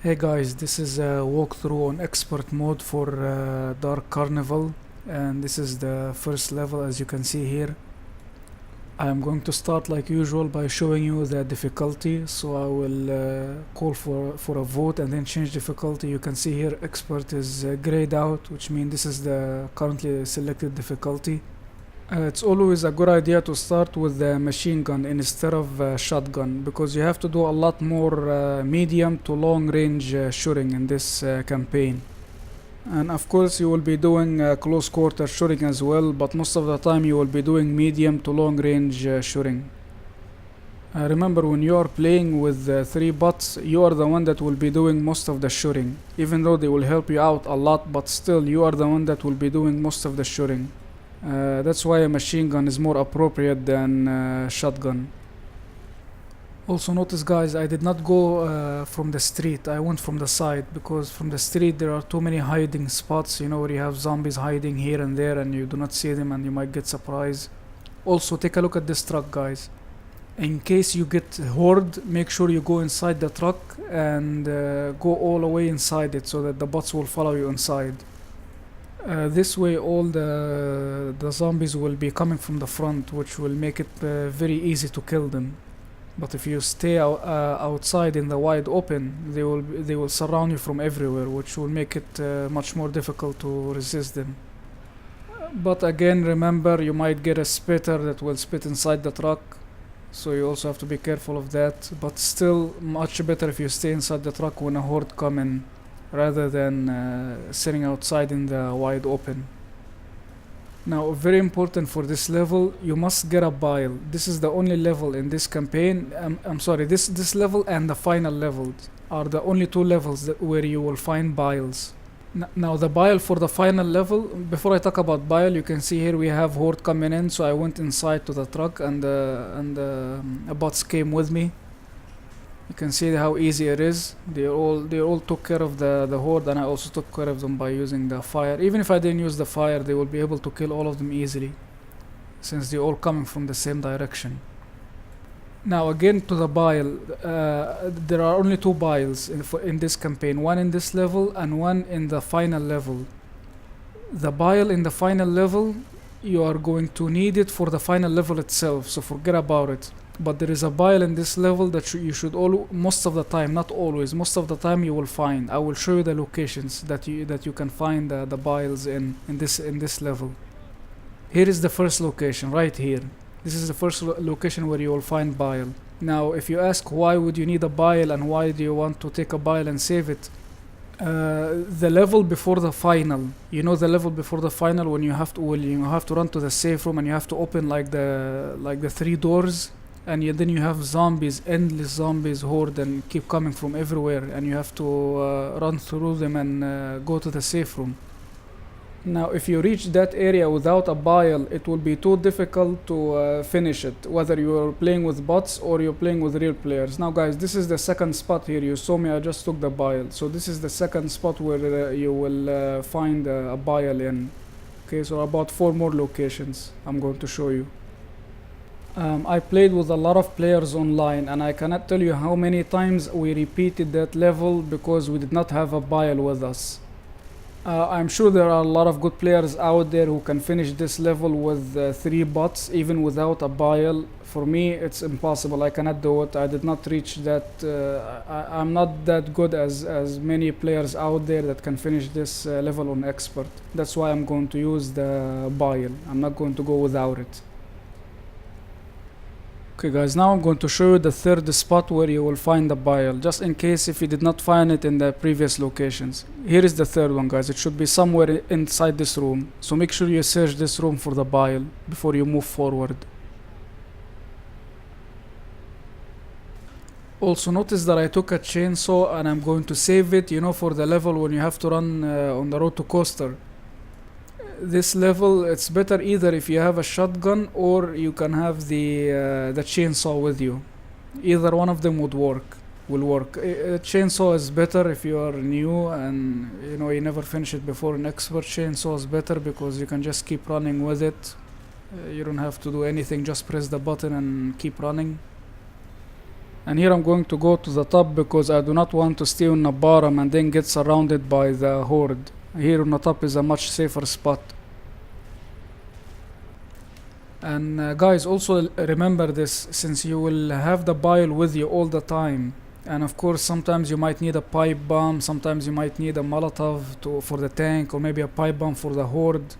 Hey guys, this is a walkthrough on expert mode for Dark Carnival, and this is the first level. As you can see here, I am going to start like usual by showing you the difficulty. So I will call for a vote and then change difficulty. You can see here expert is grayed out, which means this is the currently selected difficulty. It's always a good idea to start with the machine gun instead of shotgun, because you have to do a lot more medium to long range shooting in this campaign. And of course you will be doing close quarter shooting as well, but most of the time you will be doing medium to long range shooting. Remember, when you are playing with 3 bots, you are the one that will be doing most of the shooting. Even though they will help you out a lot, but still you are the one that will be doing most of the shooting. That's why a machine gun is more appropriate than shotgun. Also notice guys, I did not go from the street, I went from the side, because from the street there are too many hiding spots, you know, where you have zombies hiding here and there and you do not see them and you might get surprised. Also take a look at this truck guys. In case you get horde, make sure you go inside the truck and go all the way inside it so that the bots will follow you inside. This way all the zombies will be coming from the front, which will make it very easy to kill them. But if you stay outside in the wide open, they will surround you from everywhere, which will make it much more difficult to resist them. But again, remember, you might get a spitter that will spit inside the truck, so you also have to be careful of that. But still, much better if you stay inside the truck when a horde come in, rather than sitting outside in the wide open. Now, very important for this level, you must get a bile. This is the only level in this campaign. I'm sorry, this level and the final level are the only 2 levels where you will find biles. Now the bile for the final level, before I talk about bile, you can see here we have horde coming in, so I went inside to the truck and bots came with me. You can see how easy it is. They all took care of the horde, and I also took care of them by using the fire. Even if I didn't use the fire, they will be able to kill all of them easily, since they're all coming from the same direction. Now again to the bile, there are only 2 biles in this campaign, one in this level and one in the final level. The bile in the final level, you are going to need it for the final level itself, so forget about it. But there is a bile in this level that you should most of the time, not always, most of the time you will find. I will show you the locations that you can find the biles in this level. Here is the first location, right here. This is the first location where you will find bile. Now if you ask why would you need a bile and why do you want to take a bile and save it, the level before the final, you know, the level before the final when you have to run to the safe room and you have to open like the 3 doors, and then you have zombies, endless zombies horde, and keep coming from everywhere, and you have to run through them and go to the safe room. Now if you reach that area without a bile, it will be too difficult to finish it, whether you are playing with bots or you're playing with real players. Now guys, this is the second spot here. You saw me, I just took the bile, so this is the second spot where you will find a bile in. Okay, so about 4 more locations I'm going to show you. I played with a lot of players online, and I cannot tell you how many times we repeated that level because we did not have a bile with us. I'm sure there are a lot of good players out there who can finish this level with 3 bots even without a bile. For me it's impossible, I cannot do it. I did not reach that, I'm not that good as many players out there that can finish this level on expert. That's why I'm going to use the bile, I'm not going to go without it. Okay guys, now I'm going to show you the 3rd spot where you will find the bile, just in case if you did not find it in the previous locations. Here is the 3rd one guys, it should be somewhere inside this room, so make sure you search this room for the bile before you move forward. Also notice that I took a chainsaw and I'm going to save it, you know, for the level when you have to run on the road to coaster. This level, it's better either if you have a shotgun or you can have the chainsaw with you. Either one of them will work. Chainsaw is better if you are new and you know you never finished it before. An expert chainsaw is better because you can just keep running with it. You don't have to do anything, just press the button and keep running. And here I'm going to go to the top because I do not want to stay on the bottom and then get surrounded by the horde. Here on the top is a much safer spot. And guys, also remember this, since you will have the bile with you all the time, and of course sometimes you might need a pipe bomb, sometimes you might need a molotov for the tank, or maybe a pipe bomb for the horde.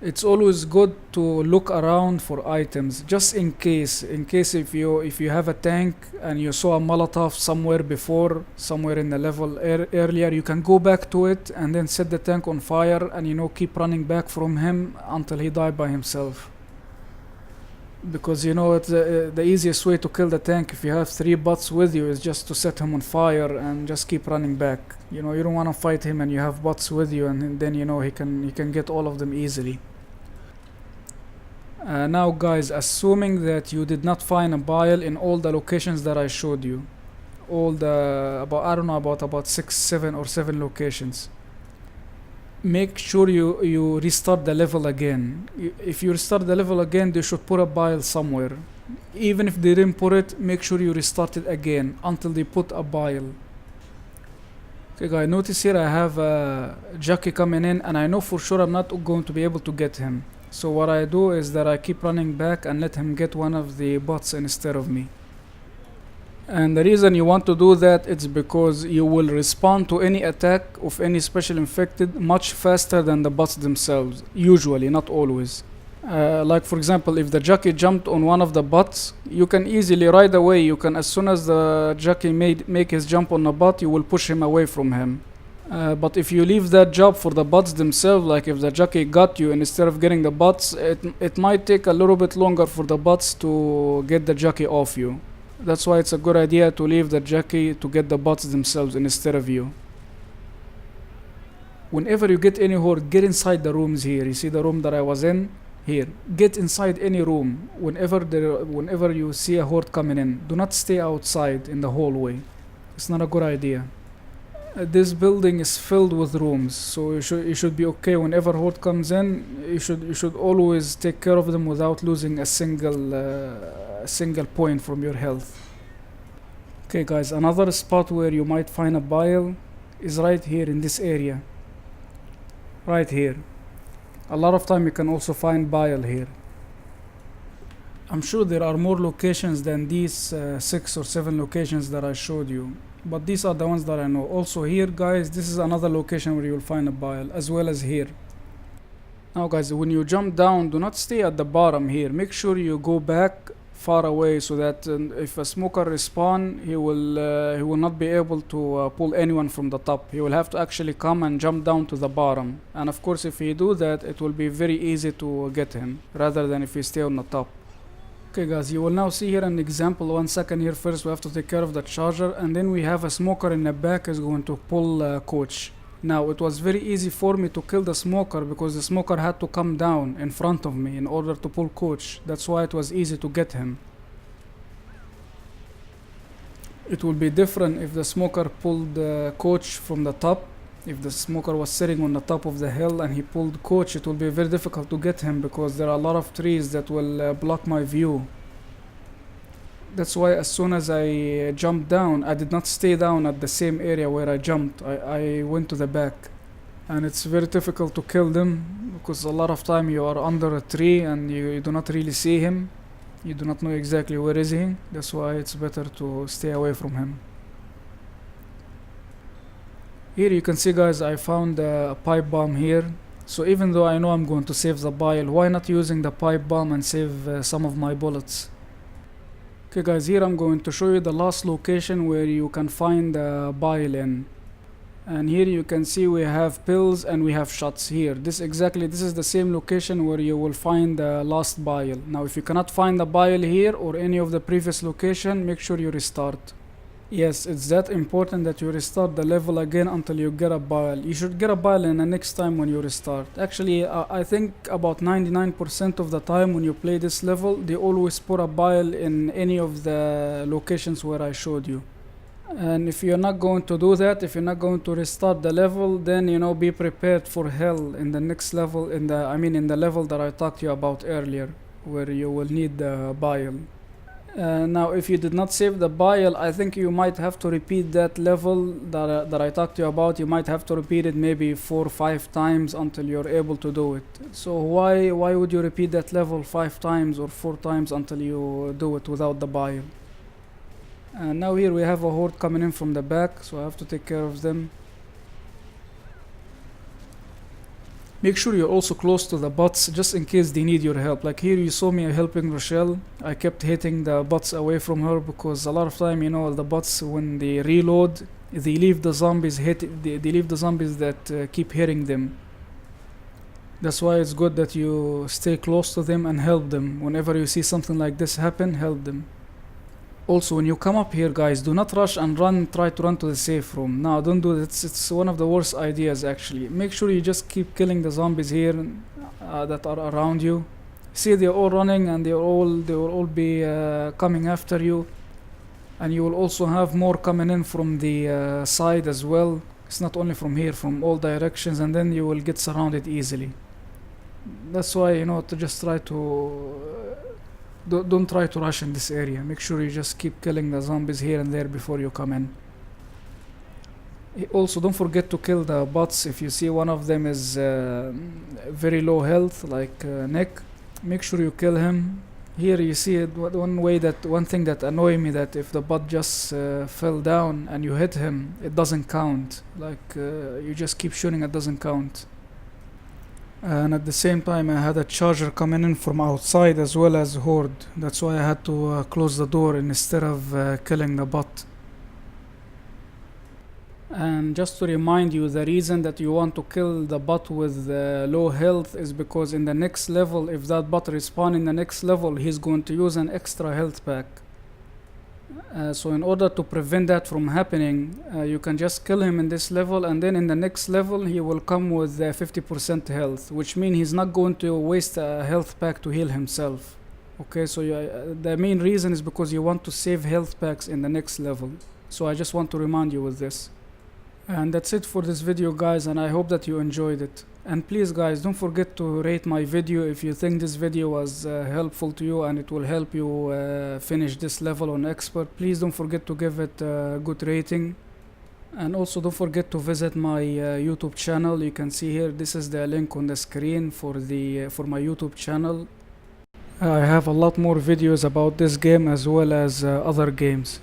It's always good to look around for items, just in case if you have a tank and you saw a molotov somewhere before, somewhere in the level earlier, you can go back to it and then set the tank on fire and keep running back from him until he died by himself. Because it's the easiest way to kill the tank if you have 3 bots with you is just to set him on fire and just keep running back. You don't want to fight him and you have bots with you, and then he can get all of them easily. Now guys, assuming that you did not find a bile in all the locations that I showed you, about 6, 7 or 7 locations, make sure you restart the level again. If you restart the level again, they should put a bile somewhere. Even if they didn't put it, make sure you restart it again until they put a bile. Okay guys, notice here I have a jockey coming in, and I know for sure I'm not going to be able to get him. So what I do is that I keep running back and let him get one of the bots instead of me. And the reason you want to do that is because you will respond to any attack of any special infected much faster than the bots themselves. Usually, not always. Like for example, if the jockey jumped on one of the bots, you can easily right away, as soon as the jockey make his jump on a bot, you will push him away from him. But if you leave that job for the bots themselves, like if the jockey got you instead of getting the bots, it might take a little bit longer for the bots to get the jockey off you. That's why it's a good idea to leave the jockey to get the bots themselves instead of you. Whenever you get any horde, get inside the rooms here. You see the room that I was in? Here. Get inside any room whenever you see a horde coming in. Do not stay outside in the hallway. It's not a good idea. This building is filled with rooms, so you should be okay. Whenever horde comes in, you should always take care of them without losing a single point from your health. Okay guys, another spot where you might find a bile is right here in this area. Right here. A lot of time you can also find bile here. I'm sure there are more locations than these 6 or 7 locations that I showed you, but these are the ones that I know. Also here guys, this is another location where you will find a bile, as well as here. Now guys, when you jump down, do not stay at the bottom here. Make sure you go back far away so that if a smoker respawn, he will not be able to pull anyone from the top. He will have to actually come and jump down to the bottom. And of course, if he do that, it will be very easy to get him rather than if he stay on the top. Okay guys, you will now see here an example. 1 second here. First we have to take care of the charger, and then we have a smoker in the back is going to pull coach. Now it was very easy for me to kill the smoker because the smoker had to come down in front of me in order to pull coach. That's why it was easy to get him. It would be different if the smoker pulled coach from the top. If the smoker was sitting on the top of the hill and he pulled coach, it will be very difficult to get him because there are a lot of trees that will block my view. That's why as soon as I jumped down, I did not stay down at the same area where I jumped. I went to the back. And it's very difficult to kill them because a lot of time you are under a tree and you do not really see him. You do not know exactly where is he. That's why it's better to stay away from him. Here you can see guys, I found a pipe bomb here. So even though I know I'm going to save the bile, why not using the pipe bomb and save some of my bullets? Okay guys, here I'm going to show you the last location where you can find the bile in. And here you can see we have pills and we have shots here. This is the same location where you will find the last bile. Now if you cannot find the bile here or any of the previous location, make sure you restart. Yes, it's that important that you restart the level again until you get a bile. You should get a bile in the next time when you restart. Actually, I think about 99% of the time when you play this level, they always put a bile in any of the locations where I showed you. And if you're not going to do that, if you're not going to restart the level, then be prepared for hell in the next level, in the level that I talked to you about earlier, where you will need the bile. Now if you did not save the bile, I think you might have to repeat that level that I talked to you about. You might have to repeat it maybe 4 or 5 times until you're able to do it. So why would you repeat that level 5 times or 4 times until you do it without the bile? And now here we have a horde coming in from the back, so I have to take care of them. Make sure you're also close to the bots just in case they need your help. Like here you saw me helping Rochelle. I kept hitting the bots away from her because a lot of time, you know, the bots when they reload, they leave the zombies they leave the zombies that keep hitting them. That's why it's good that you stay close to them and help them. Whenever you see something like this happen, help them. Also, when you come up here, guys, do not rush and try to run to the safe room. No, don't do that. It's one of the worst ideas, actually. Make sure you just keep killing the zombies here that are around you. See, they're all running and they will all be coming after you. And you will also have more coming in from the side as well. It's not only from here, from all directions, and then you will get surrounded easily. That's why, you know, to just try to... Don't try to rush in this area. Make sure you just keep killing the zombies here and there before you come in. Also, don't forget to kill the bots. If you see one of them is very low health, like Nick, make sure you kill him. Here you see it, one thing that annoys me, that if the bot just fell down and you hit him, it doesn't count. Like you just keep shooting, it doesn't count. And at the same time I had a charger coming in from outside as well as horde. That's why I had to close the door instead of killing the bot. And just to remind you, the reason that you want to kill the bot with low health is because in the next level, if that bot respawn in the next level, he's going to use an extra health pack. So in order to prevent that from happening, you can just kill him in this level, and then in the next level he will come with 50% health, which means he's not going to waste a health pack to heal himself. Okay, so the main reason is because you want to save health packs in the next level. So I just want to remind you with this. And that's it for this video, guys, and I hope that you enjoyed it. And please, guys, don't forget to rate my video if you think this video was helpful to you and it will help you finish this level on expert. Please don't forget to give it a good rating. And also don't forget to visit my YouTube channel. You can see here, this is the link on the screen for my YouTube channel. I have a lot more videos about this game as well as other games.